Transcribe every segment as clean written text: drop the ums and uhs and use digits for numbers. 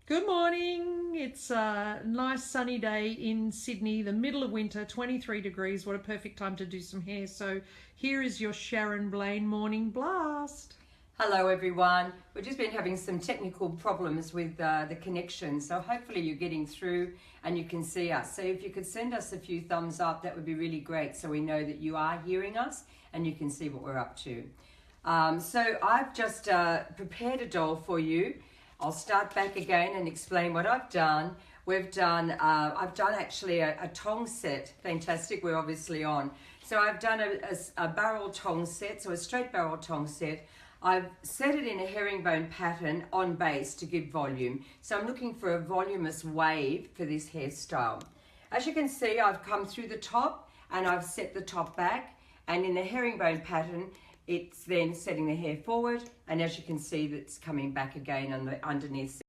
Good morning. It's a nice sunny day in Sydney, the middle of winter, 23 degrees. What a perfect time to do some hair. So here is your Sharon Blain morning blast. Hello everyone. We've just been having some technical problems with the connection, so hopefully you're getting through and you can see us. So if you could send us a few thumbs up, that would be really great, so we know that you are hearing us and you can see what we're up to. So I've just prepared a doll for you. I'll start back again and explain what I've done. I've done actually a tong set. Fantastic, we're obviously on. So I've done a barrel tong set, so a straight barrel tong set. I've set it in a herringbone pattern on base to give volume. So I'm looking for a voluminous wave for this hairstyle. As you can see, I've come through the top and I've set the top back, and in the herringbone pattern, it's then setting the hair forward, and as you can see, it's coming back again on the underneath.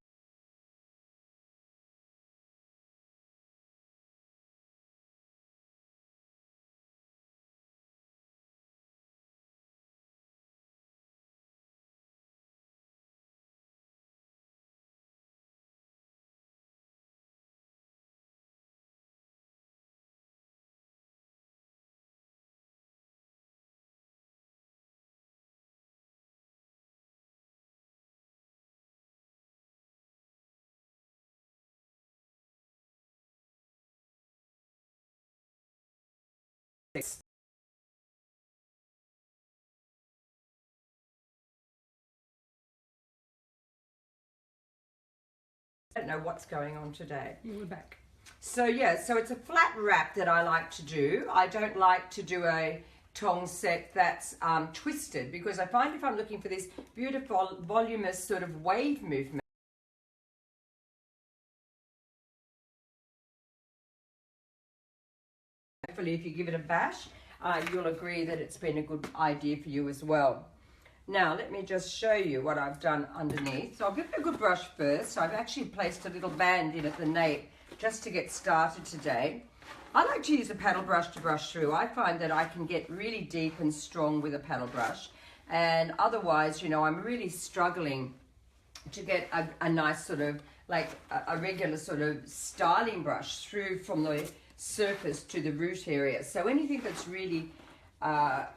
I don't know what's going on today. We're back. So yeah, so it's a flat wrap that I like to do. I don't like to do a tong set that's twisted, because I find if I'm looking for this beautiful voluminous sort of wave movement, hopefully if you give it a bash, you'll agree that it's been a good idea for you as well. Now, let me just show you what I've done underneath. So I'll give it a good brush first. So I've actually placed a little band in at the nape just to get started today. I like to use a paddle brush to brush through. I find that I can get really deep and strong with a paddle brush. And otherwise, you know, I'm really struggling to get a nice sort of, like a regular sort of styling brush through from the surface to the root area. So anything that's really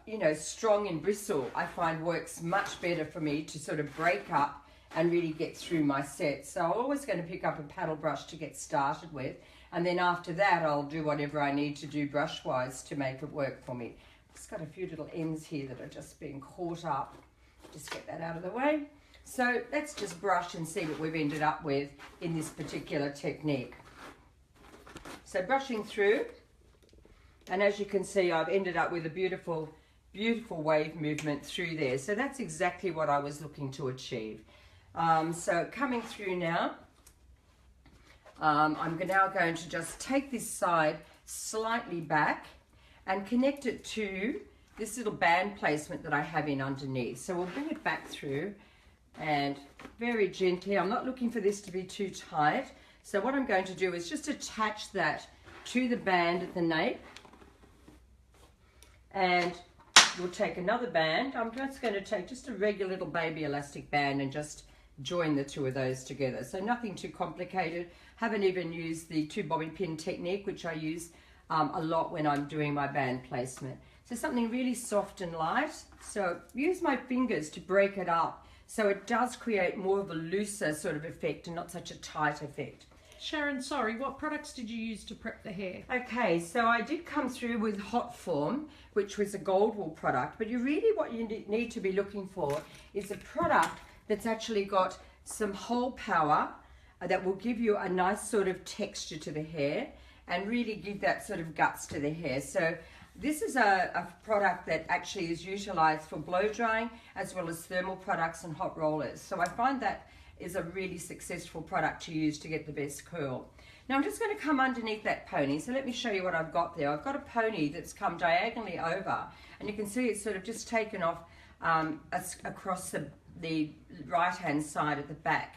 you know, strong in bristle, I find works much better for me to sort of break up and really get through my set. So I'm always going to pick up a paddle brush to get started with, and then after that I'll do whatever I need to do brush wise to make it work for me. I've just got a few little ends here that are just being caught up. Just get that out of the way. So let's just brush and see what we've ended up with in this particular technique. So brushing through, and as you can see, I've ended up with a beautiful, beautiful wave movement through there. So that's exactly what I was looking to achieve. So coming through now, I'm now going to just take this side slightly back and connect it to this little band placement that I have in underneath. So we'll bring it back through and very gently, I'm not looking for this to be too tight. So what I'm going to do is just attach that to the band at the nape. And we'll take another band. I'm just going to take just a regular little baby elastic band and just join the two of those together. So nothing too complicated. Haven't even used the 2 bobby pin technique, which I use a lot when I'm doing my band placement. So something really soft and light. So use my fingers to break it up, so it does create more of a looser sort of effect and not such a tight effect. Sharon, sorry, what products did you use to prep the hair? Okay, so I did come through with Hot Form, which was a gold wool product, but what you need to be looking for is a product that's actually got some hold power that will give you a nice sort of texture to the hair and really give that sort of guts to the hair. So this is a product that actually is utilized for blow drying as well as thermal products and hot rollers. So I find that is a really successful product to use to get the best curl. Now I'm just going to come underneath that pony, so let me show you what I've got there. I've got a pony that's come diagonally over, and you can see it's sort of just taken off across the right hand side at the back.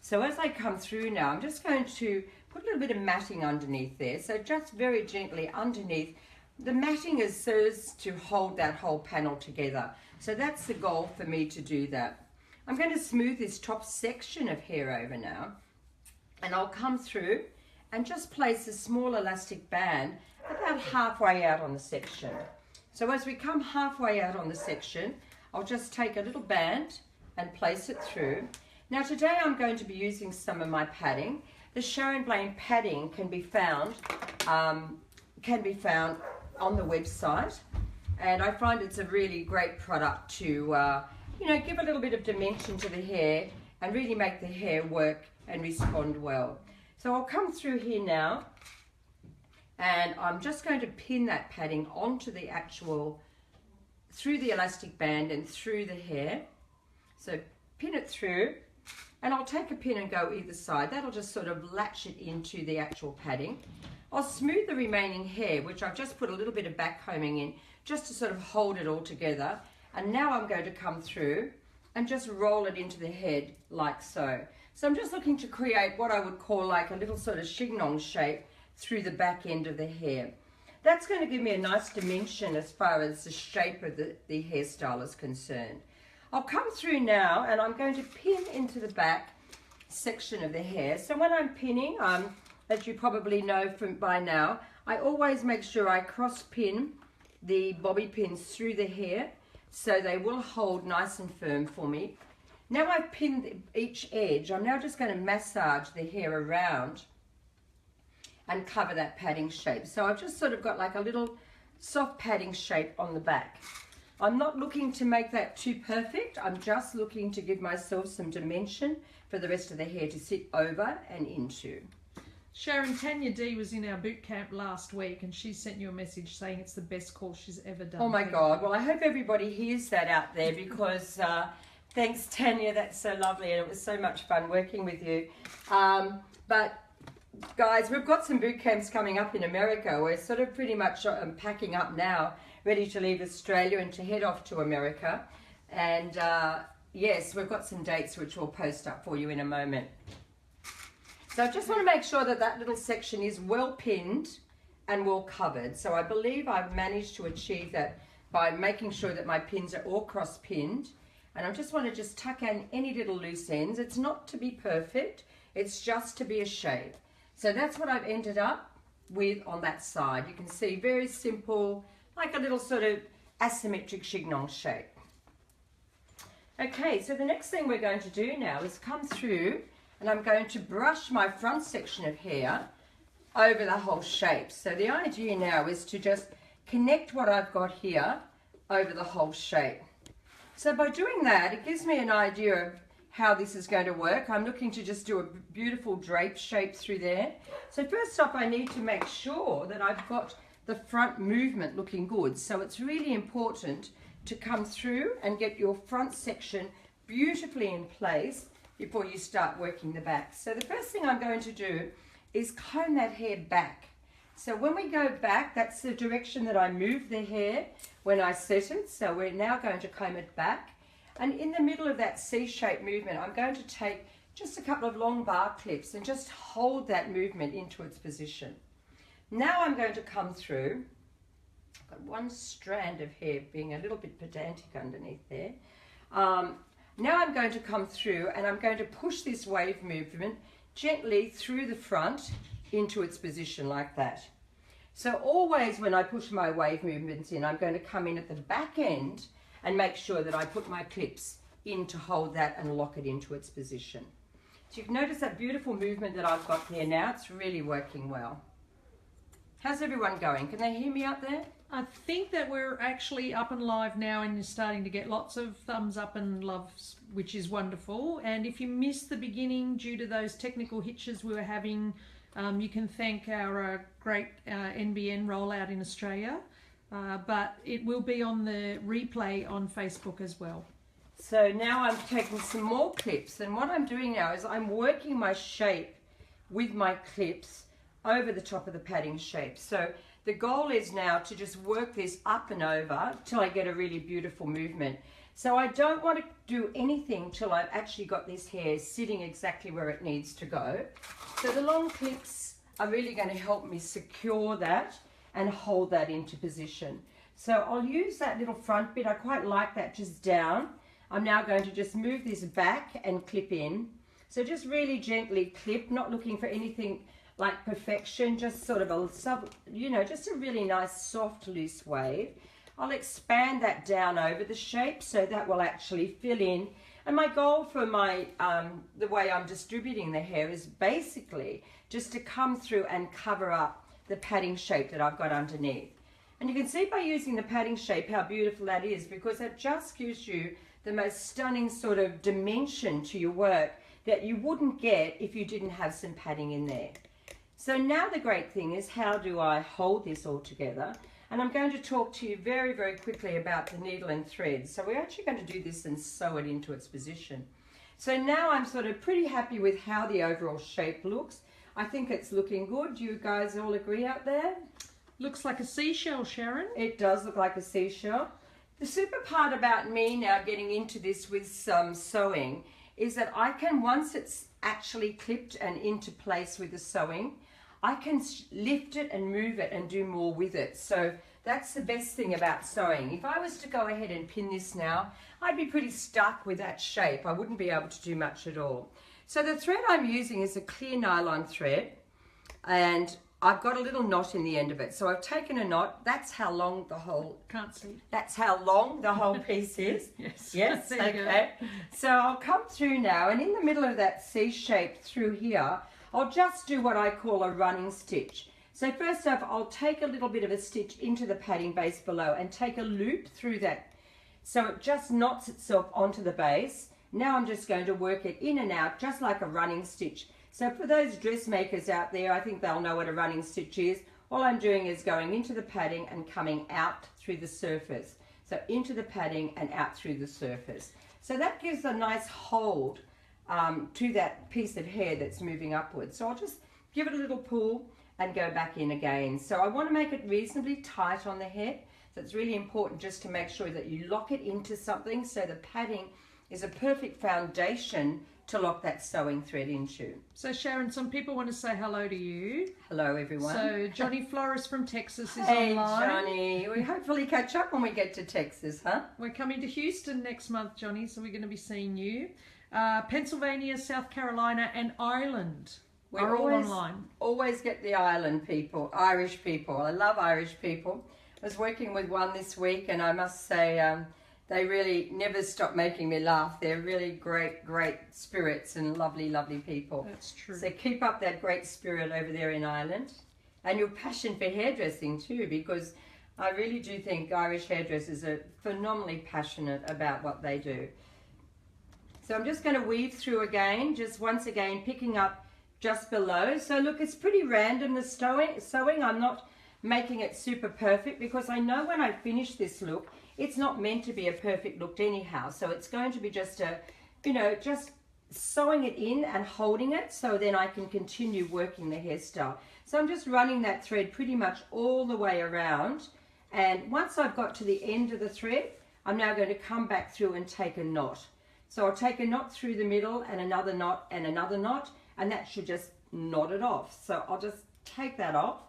So as I come through now, I'm just going to put a little bit of matting underneath there, so just very gently underneath. The matting serves to hold that whole panel together, so that's the goal for me to do that. I'm going to smooth this top section of hair over now. And I'll come through and just place a small elastic band about halfway out on the section. So as we come halfway out on the section, I'll just take a little band and place it through. Now today I'm going to be using some of my padding. The Sharon Blain padding can be found on the website, and I find it's a really great product to you know, give a little bit of dimension to the hair and really make the hair work and respond well. So I'll come through here now, and I'm just going to pin that padding onto the actual, through the elastic band and through the hair. So pin it through, and I'll take a pin and go either side. That'll just sort of latch it into the actual padding. I'll smooth the remaining hair, which I've just put a little bit of back combing in, just to sort of hold it all together. And now I'm going to come through and just roll it into the head like so. So I'm just looking to create what I would call like a little sort of chignon shape through the back end of the hair. That's going to give me a nice dimension as far as the shape of the hairstyle is concerned. I'll come through now, and I'm going to pin into the back section of the hair. So when I'm pinning, as you probably know from by now, I always make sure I cross pin the bobby pins through the hair so they will hold nice and firm for me. Now I've pinned each edge, I'm now just going to massage the hair around and cover that padding shape. So I've just sort of got like a little soft padding shape on the back. I'm not looking to make that too perfect. I'm just looking to give myself some dimension for the rest of the hair to sit over and into. Sharon, Tanya D was in our boot camp last week, and she sent you a message saying it's the best course she's ever done. Oh my God. Well, I hope everybody hears that out there, because thanks, Tanya. That's so lovely, and it was so much fun working with you. But guys, we've got some boot camps coming up in America. We're sort of pretty much packing up now, ready to leave Australia and to head off to America. And yes, we've got some dates which we'll post up for you in a moment. So I just want to make sure that that little section is well pinned and well covered. So I believe I've managed to achieve that by making sure that my pins are all cross pinned. And I just want to just tuck in any little loose ends. It's not to be perfect, it's just to be a shape. So that's what I've ended up with on that side. You can see very simple, like a little sort of asymmetric chignon shape. Okay, so the next thing we're going to do now is come through, and I'm going to brush my front section of hair over the whole shape. So the idea now is to just connect what I've got here over the whole shape. So by doing that, it gives me an idea of how this is going to work. I'm looking to just do a beautiful drape shape through there. So first off, I need to make sure that I've got the front movement looking good. So it's really important to come through and get your front section beautifully in place before you start working the back. So the first thing I'm going to do is comb that hair back. So when we go back, that's the direction that I move the hair when I set it. So we're now going to comb it back. And in the middle of that C-shaped movement, I'm going to take just a couple of long bar clips and just hold that movement into its position. Now I'm going to come through. I've got one strand of hair being a little bit pedantic underneath there. Now I'm going to come through, and I'm going to push this wave movement gently through the front into its position like that. So always when I push my wave movements in, I'm going to come in at the back end and make sure that I put my clips in to hold that and lock it into its position. So you can notice that beautiful movement that I've got there now. It's really working well. How's everyone going? Can they hear me out there? I think that we're actually up and live now, and you're starting to get lots of thumbs up and loves, which is wonderful. And if you missed the beginning due to those technical hitches we were having, you can thank our great NBN rollout in Australia. But it will be on the replay on Facebook as well. So now I'm taking some more clips, and what I'm doing now is I'm working my shape with my clips over the top of the padding shape. So the goal is now to just work this up and over till I get a really beautiful movement. So I don't want to do anything till I've actually got this hair sitting exactly where it needs to go. So the long clips are really going to help me secure that and hold that into position. So I'll use that little front bit. I quite like that just down. I'm now going to just move this back and clip in. So just really gently clip, not looking for anything like perfection, just sort of a just a really nice soft loose wave. I'll expand that down over the shape so that will actually fill in. And my goal for my the way I'm distributing the hair is basically just to come through and cover up the padding shape that I've got underneath. And you can see by using the padding shape how beautiful that is, because it just gives you the most stunning sort of dimension to your work that you wouldn't get if you didn't have some padding in there. So now the great thing is, how do I hold this all together? And I'm going to talk to you very, very quickly about the needle and thread. So we're actually going to do this and sew it into its position. So now I'm sort of pretty happy with how the overall shape looks. I think it's looking good. Do you guys all agree out there? Looks like a seashell, Sharon. It does look like a seashell. The super part about me now getting into this with some sewing is that I can, once it's actually clipped and into place with the sewing, I can lift it and move it and do more with it. So that's the best thing about sewing. If I was to go ahead and pin this now, I'd be pretty stuck with that shape. I wouldn't be able to do much at all. So the thread I'm using is a clear nylon thread, and I've got a little knot in the end of it. So I've taken a knot. That's how long the whole... Can't see. That's how long the whole piece is. Yes. Yes, There you okay. So I'll come through now, and in the middle of that C shape through here, I'll just do what I call a running stitch. So first off, I'll take a little bit of a stitch into the padding base below and take a loop through that. So it just knots itself onto the base. Now I'm just going to work it in and out, just like a running stitch. So for those dressmakers out there, I think they'll know what a running stitch is. All I'm doing is going into the padding and coming out through the surface. So into the padding and out through the surface. So that gives a nice hold to that piece of hair that's moving upwards. So I'll just give it a little pull and go back in again. So I want to make it reasonably tight on the head. So it's really important just to make sure that you lock it into something, so the padding is a perfect foundation to lock that sewing thread into. So Sharon, some people want to say hello to you. Hello everyone. So Johnny Flores from Texas is hey online. Johnny, we hopefully catch up when we get to Texas, huh? We're coming to Houston next month, Johnny, so we're going to be seeing you. Pennsylvania, South Carolina and Ireland are all online. Always get the island people, Irish people. I love Irish people. I was working with one this week, and I must say they really never stop making me laugh. They're really great, great spirits and lovely, lovely people. That's true. So keep up that great spirit over there in Ireland. And your passion for hairdressing too, because I really do think Irish hairdressers are phenomenally passionate about what they do. So I'm just going to weave through again, just once again picking up just below. So look, it's pretty random, the sewing. I'm not making it super perfect, because I know when I finish this look, it's not meant to be a perfect look anyhow. So it's going to be just a, just sewing it in and holding it, so then I can continue working the hairstyle. So I'm just running that thread pretty much all the way around. And once I've got to the end of the thread, I'm now going to come back through and take a knot. So I'll take a knot through the middle and another knot and another knot, and that should just knot it off. So I'll just take that off.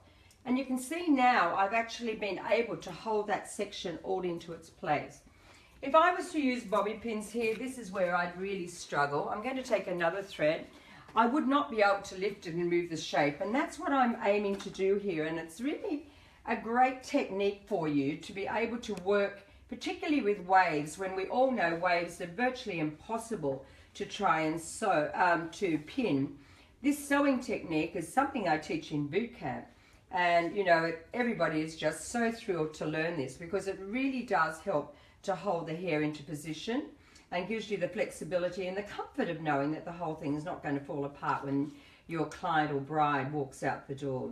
And you can see now I've actually been able to hold that section all into its place. If I was to use bobby pins here, this is where I'd really struggle. I'm going to take another thread. I would not be able to lift it and move the shape, and that's what I'm aiming to do here. And it's really a great technique for you to be able to work, particularly with waves, when we all know waves are virtually impossible to try and sew, to pin. This sewing technique is something I teach in boot camp. And everybody is just so thrilled to learn this, because it really does help to hold the hair into position and gives you the flexibility and the comfort of knowing that the whole thing is not going to fall apart when your client or bride walks out the door.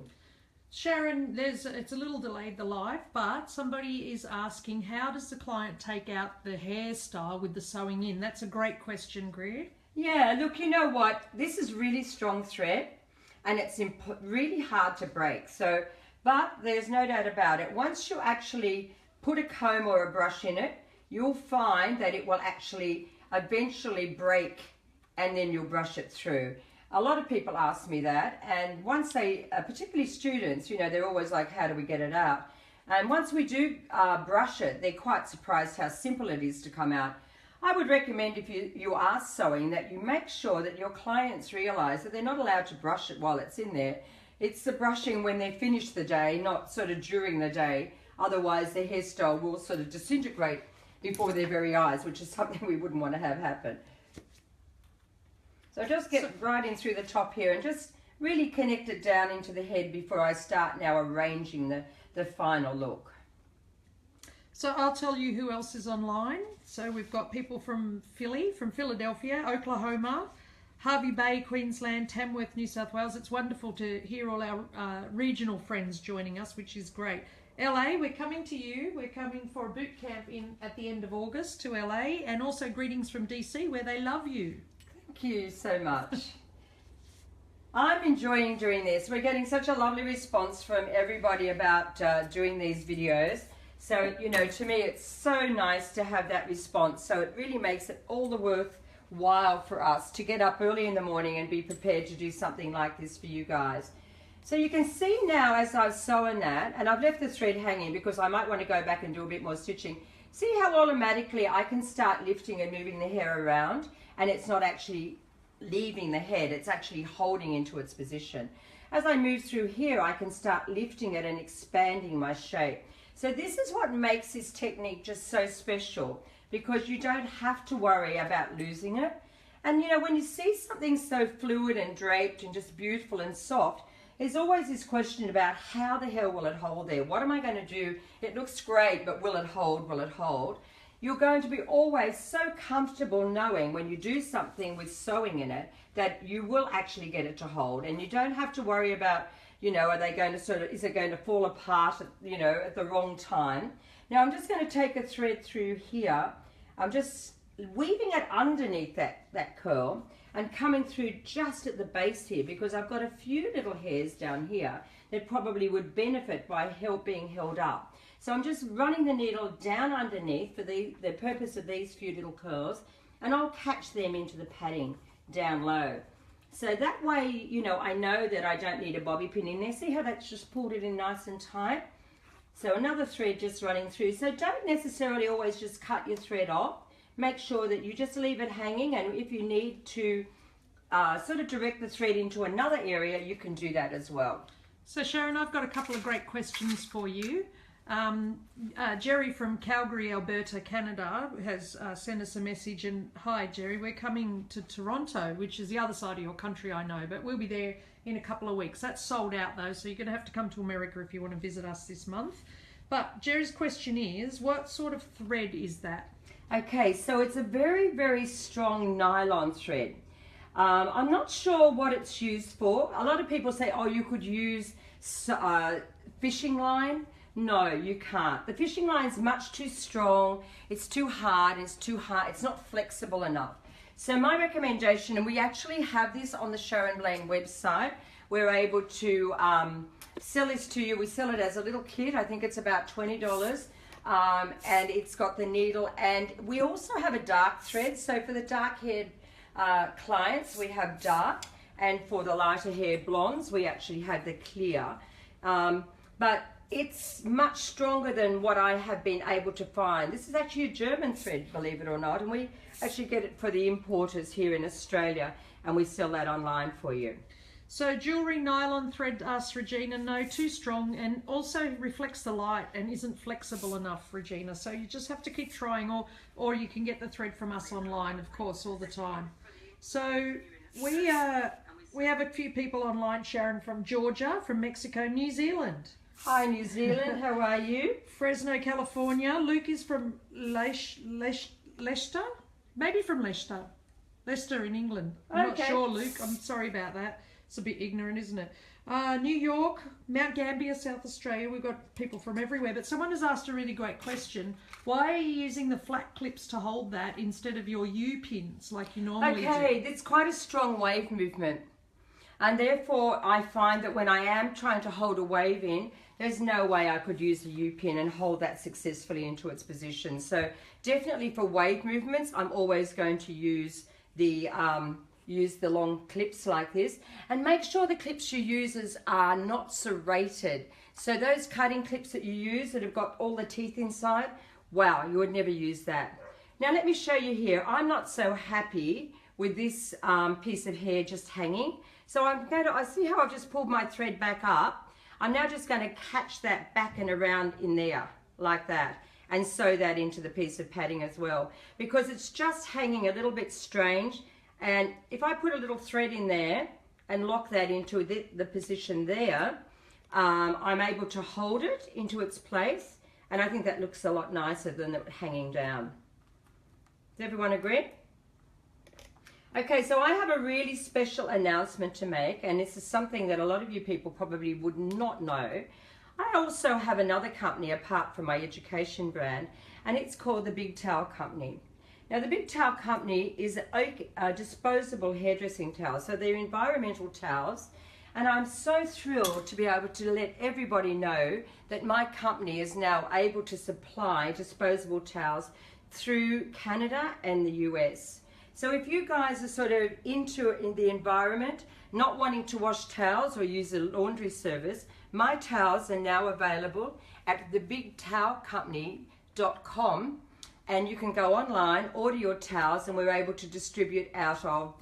Sharon, it's a little delayed the live, but somebody is asking, how does the client take out the hairstyle with the sewing in? That's a great question, Greer. Yeah, look, you know what? This is really strong thread, and it's really hard to break. So, but there's no doubt about it. Once you actually put a comb or a brush in it, you'll find that it will actually eventually break, and then you'll brush it through. A lot of people ask me that, and once they, particularly students, they're always like, how do we get it out? And once we do brush it, they're quite surprised how simple it is to come out. I would recommend if you are sewing that you make sure that your clients realize that they're not allowed to brush it while it's in there. It's the brushing when they finish the day, not sort of during the day. Otherwise, their hairstyle will sort of disintegrate before their very eyes, which is something we wouldn't want to have happen. So just get right in through the top here and just really connect it down into the head before I start now arranging the final look. So I'll tell you who else is online. So we've got people from Philadelphia, Oklahoma, Hervey Bay, Queensland, Tamworth, New South Wales. It's wonderful to hear all our regional friends joining us, which is great. LA, we're coming to you. We're coming for a boot camp at the end of August to LA, and also greetings from DC where they love you. Thank you so much. I'm enjoying doing this. We're getting such a lovely response from everybody about doing these videos. So, you know, to me it's so nice to have that response. So it really makes it all the worthwhile for us to get up early in the morning and be prepared to do something like this for you guys. So you can see now as I've sewn that, and I've left the thread hanging because I might want to go back and do a bit more stitching. See how automatically I can start lifting and moving the hair around, and it's not actually leaving the head, it's actually holding into its position. As I move through here, I can start lifting it and expanding my shape. So this is what makes this technique just so special, because you don't have to worry about losing it. And you know, when you see something so fluid and draped and just beautiful and soft, there's always this question about how the hell will it hold there? What am I going to do? It looks great, but will it hold? Will it hold? You're going to be always so comfortable knowing when you do something with sewing in it that you will actually get it to hold, and you don't have to worry about, you know, are they going to sort of, is it going to fall apart at, you know, at the wrong time? Now I'm just going to take a thread through here. I'm just weaving it underneath that curl and coming through just at the base here, because I've got a few little hairs down here that probably would benefit by being held up. So I'm just running the needle down underneath for the purpose of these few little curls, and I'll catch them into the padding down low. So that way, you know, I know that I don't need a bobby pin in there. See how that's just pulled it in nice and tight? So another thread just running through. So don't necessarily always just cut your thread off. Make sure that you just leave it hanging, and if you need to sort of direct the thread into another area, you can do that as well. So Sharon, I've got a couple of great questions for you. Jerry from Calgary, Alberta, Canada has sent us a message, and hi Jerry, we're coming to Toronto, which is the other side of your country, I know, but we'll be there in a couple of weeks. That's sold out though, so you're going to have to come to America if you want to visit us this month. But Jerry's question is, what sort of thread is that? Okay, so it's a very, very strong nylon thread. I'm not sure what it's used for. A lot of people say, oh, you could use fishing line. No, you can't. The fishing line is much too strong. It's too hard. It's not flexible enough. So my recommendation, and we actually have this on the Sharon Blain website, we're able to sell this to you. We sell it as a little kit. I think it's about $20. And it's got the needle, and we also have a dark thread. So for the dark haired clients, we have dark, and for the lighter hair blondes, we actually have the clear. But it's much stronger than what I have been able to find. This is actually a German thread, believe it or not, and we actually get it for the importers here in Australia, and we sell that online for you. So jewellery nylon thread, asks Regina, no, too strong, and also reflects the light and isn't flexible enough, Regina. So you just have to keep trying, or you can get the thread from us online, of course, all the time. So we have a few people online, Sharon, from Georgia, from Mexico, New Zealand. Hi New Zealand, how are you? Fresno, California. Luke is from Leicester, maybe from Leicester in England. I'm not sure, Luke, I'm sorry about that. It's a bit ignorant, isn't it? New York, Mount Gambier, South Australia. We've got people from everywhere. But someone has asked a really great question. Why are you using the flat clips to hold that instead of your U-pins like you normally do? Okay, it's quite a strong wave movement. And therefore, I find that when I am trying to hold a wave in, there's no way I could use a U-pin and hold that successfully into its position. So definitely for wave movements, I'm always going to use the long clips like this, and make sure the clips you use are not serrated. So those cutting clips that you use that have got all the teeth inside, wow, you would never use that. Now let me show you here. I'm not so happy with this piece of hair just hanging. So I see how I've just pulled my thread back up. I'm now just going to catch that back and around in there like that and sew that into the piece of padding as well, because it's just hanging a little bit strange. And if I put a little thread in there and lock that into the position there, I'm able to hold it into its place, and I think that looks a lot nicer than it hanging down. Does everyone agree? Okay, so I have a really special announcement to make, and this is something that a lot of you people probably would not know. I also have another company apart from my education brand, and it's called the Big Towel Company. Now, the Big Towel Company is a disposable hairdressing towel, so they're environmental towels, and I'm so thrilled to be able to let everybody know that my company is now able to supply disposable towels through Canada and the US. So if you guys are sort of into the environment, not wanting to wash towels or use a laundry service, my towels are now available at thebigtowelcompany.com, and you can go online, order your towels, and we're able to distribute out of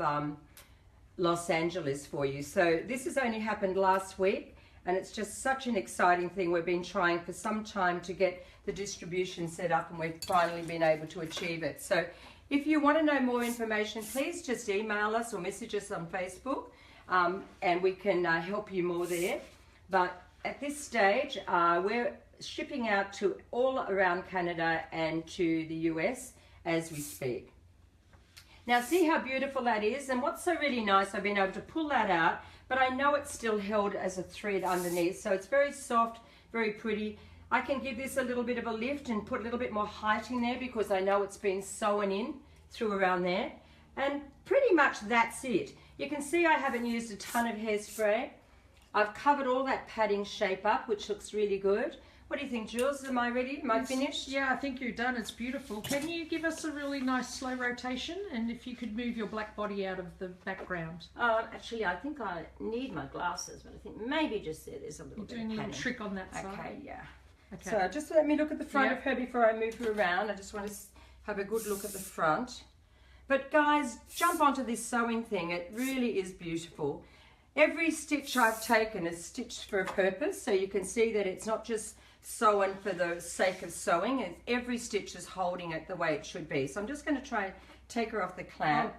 Los Angeles for you. So this has only happened last week, and it's just such an exciting thing. We've been trying for some time to get the distribution set up, and we've finally been able to achieve it. So if you want to know more information, please just email us or message us on Facebook, and we can help you more there. But at this stage, we're shipping out to all around Canada and to the US as we speak. Now see how beautiful that is, and what's so really nice, I've been able to pull that out, but I know it's still held as a thread underneath, so it's very soft, very pretty. I can give this a little bit of a lift and put a little bit more height in there because I know it's been sewn in through around there, and pretty much that's it. You can see I haven't used a ton of hairspray. I've covered all that padding shape up, which looks really good. What do you think, Jules? Am I ready? Am I finished? Yeah, I think you're done. It's beautiful. Can you give us a really nice slow rotation? And if you could move your black body out of the background. Actually, I think I need my glasses, but I think maybe just there's a little You're bit doing of a little padding. trick on that side. Okay, yeah. Okay. So just let me look at the front of her before I move her around. I just want to have a good look at the front. But guys, jump onto this sewing thing. It really is beautiful. Every stitch I've taken is stitched for a purpose, so you can see that it's not just sewn for the sake of sewing, and every stitch is holding it the way it should be. So I'm just going to try and take her off the clamp.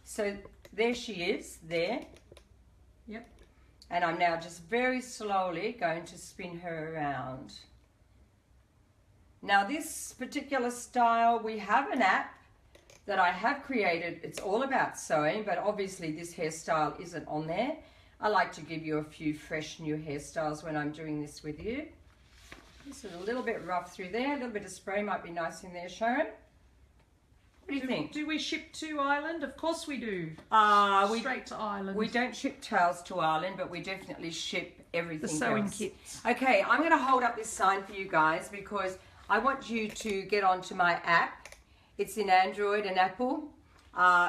So there she is, there. Yep. And I'm now just very slowly going to spin her around. Now this particular style, we have an app that I have created. It's all about sewing, but obviously this hairstyle isn't on there. I like to give you a few fresh new hairstyles when I'm doing this with you. This is a little bit rough through there. A little bit of spray might be nice in there, Sharon. What do you think? Do we ship to Ireland? Of course we do. Straight to Ireland. We don't ship towels to Ireland, but we definitely ship everything The sewing else. kits. Okay, I'm going to hold up this sign for you guys because I want you to get onto my app. It's in Android and Apple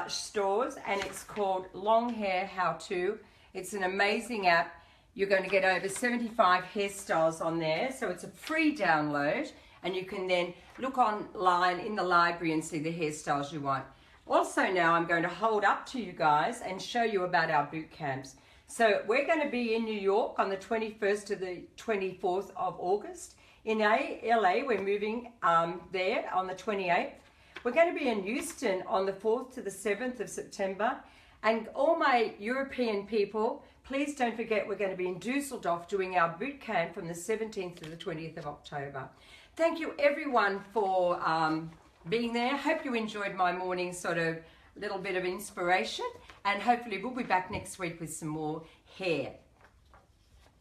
stores, and it's called Long Hair How To. It's an amazing app. You're going to get over 75 hairstyles on there, so it's a free download, and you can then look online in the library and see the hairstyles you want. Also now I'm going to hold up to you guys and show you about our boot camps. So we're going to be in New York on the 21st to the 24th of August. In LA, we're moving there on the 28th. We're going to be in Houston on the 4th to the 7th of September. And all my European people, please don't forget we're going to be in Dusseldorf doing our boot camp from the 17th to the 20th of October. Thank you everyone for being there. Hope you enjoyed my morning sort of little bit of inspiration, and hopefully we'll be back next week with some more hair.